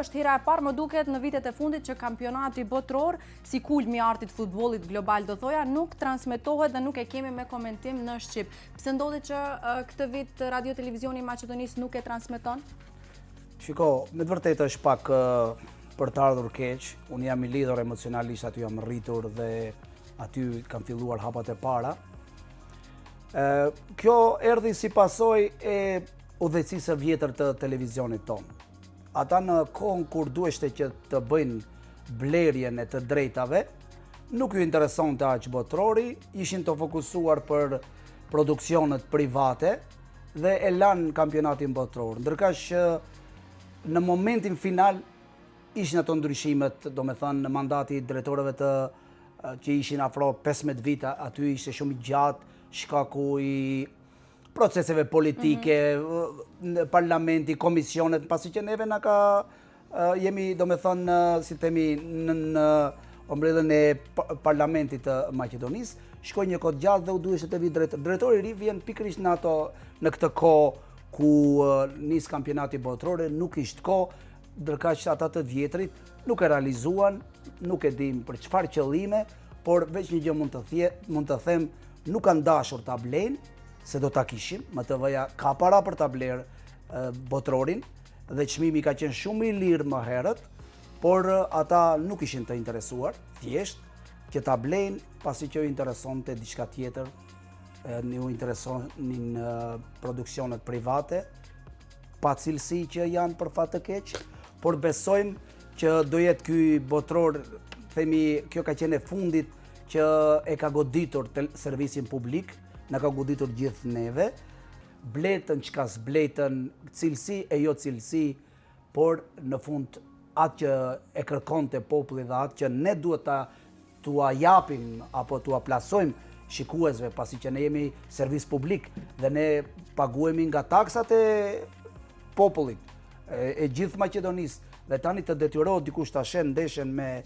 është hera e parë më duket në vitet e fundit që kampionati botror, si kulmi i artit futbollit global do thoja, nuk transmetohet dhe nuk e kemi me komentim në Shqip. Pse ndodhi që këtë vit Radio Televizioni i Maqedonisë nuk e transmeton? Shiko, me të vërtetë është pak për të ardhur keq. Unë jam i lidhur emocionalisht, aty jam rritur dhe aty kam filluar hapat e para. Kjo erdhi si pasojë e udhëheqësisë së vjetër të televizionit tonë. Ata në kohën kur duheshte që të bëjnë blerjen e të drejtave, nuk ju interesonte aq botrori, ishin të fokusuar për produksionet private dhe e lanë kampionatin botror. Ndërkaq që në momentin final ishin ato ndryshimet, domethënë në mandati i drejtorëve që ishin afro 15 vite, aty ishte shumë i gjatë shkaku i proceseve politike, parlamenti, komisionet, pasi që neve jemi, domethënë, si themi, në ombrellën e parlamentit të Maqedonisë, shkoi një kohë gjatë dhe u duhej të vi drejtor. Drejtori i ri vjen pikërisht në këtë kohë ku nis kampionati botror, nuk ishte kohë, ndërkaq ata të vjetrit nuk e realizuan, nuk e dim për çfarë qëllime, por veç një gjë mund të them, nuk kanë dashur ta blejnë, se do ta kishin, MTV-ja ka para për ta blerë botrorin dhe çmimi ka qenë shumë i lirë më herët, por ata nuk ishin të interesuar, thjesht që ta blejnë pasi që u interesonte diçka tjetër, u interesonin produksionet private, pa cilësi që janë për fat të keq, por besojmë që do jetë ky botror, themi, kjo ka qenë e fundit që e ka goditur servisin publik, na ka goditur gjithë neve, bletën çka s'bletën, cilësi e jo cilësi, por në fund atë që e kërkonte populli dhe atë që ne duhet t'ua japim apo t'ua plasojmë shikuesve, pasi që ne jemi servis publik dhe ne paguhemi nga taksat e popullit, e gjithë Maqedonisë, dhe tani të detyrohet dikush ta shen ndeshen me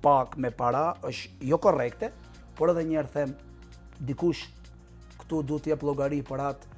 pak me para, është jo korrekte, por edhe një herë them, dikush këtu duhet t'jep llogari për atë